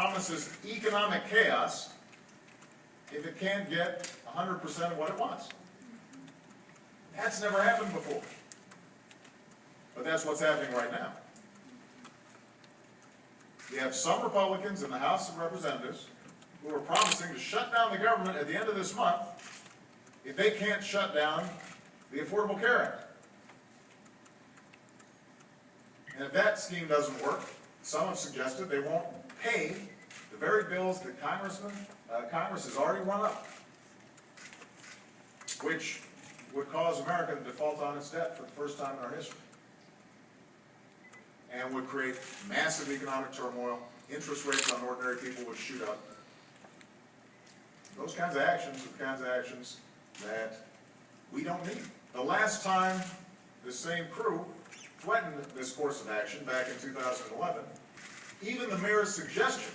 promises economic chaos if it can't get 100% of what it wants. That's never happened before. But that's what's happening right now. You have some Republicans in the House of Representatives who are promising to shut down the government at the end of this month if they can't shut down the Affordable Care Act. And if that scheme doesn't work, some have suggested they won't pay the very bills that Congress has already run up, which would cause America to default on its debt for the first time in our history, and would create massive economic turmoil. Interest rates on ordinary people would shoot up. Those kinds of actions are the kinds of actions that we don't need. The last time the same crew threatened this course of action, back in 2011, even the mayor's suggestion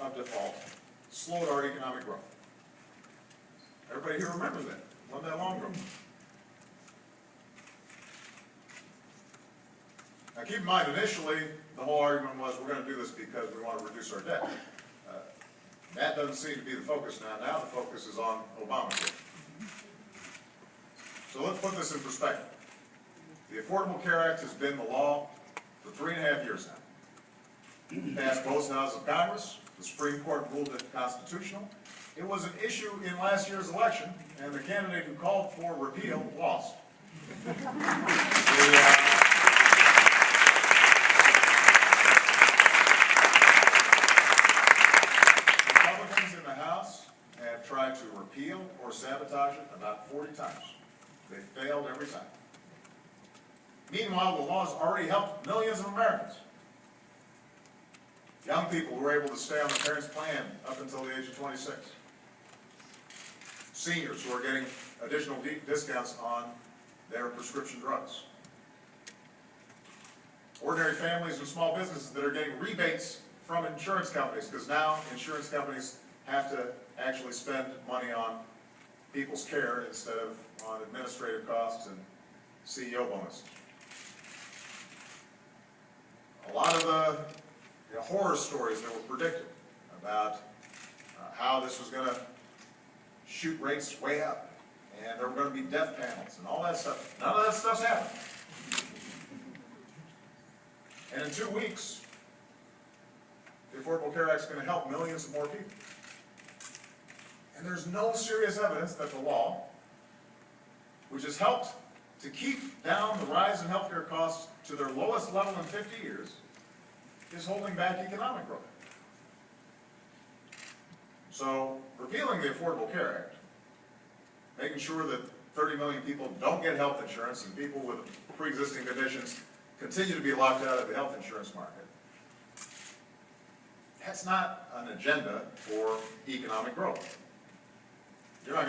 of default slowed our economic growth. Everybody here remembers that. Wasn't that long ago. Now keep in mind, initially, the whole argument was we're going to do this because we want to reduce our debt. That doesn't seem to be the focus now. Now the focus is on Obamacare. So let's put this in perspective. The Affordable Care Act has been the law for 3.5 years now. It passed both houses of Congress. The Supreme Court ruled it constitutional. It was an issue in last year's election, and the candidate who called for repeal lost. Republicans in the House have tried to repeal or sabotage it about 40 times. They failed every time. Meanwhile, the law has already helped millions of Americans. Young people who were able to stay on their parents' plan up until the age of 26. Seniors who are getting additional discounts on their prescription drugs. Ordinary families and small businesses that are getting rebates from insurance companies, because now insurance companies have to actually spend money on people's care instead of on administrative costs and CEO bonuses. A lot of the horror stories that were predicted about how this was going to shoot rates way up, and there were going to be death panels and all that stuff. None of that stuff's happened. And in 2 weeks, the Affordable Care Act is going to help millions of more people. And there's no serious evidence that the law, which has helped to keep down the rise in healthcare costs to their lowest level in 50 years, is holding back economic growth. So, repealing the Affordable Care Act, making sure that 30 million people don't get health insurance and people with pre-existing conditions continue to be locked out of the health insurance market, that's not an agenda for economic growth. You're not going to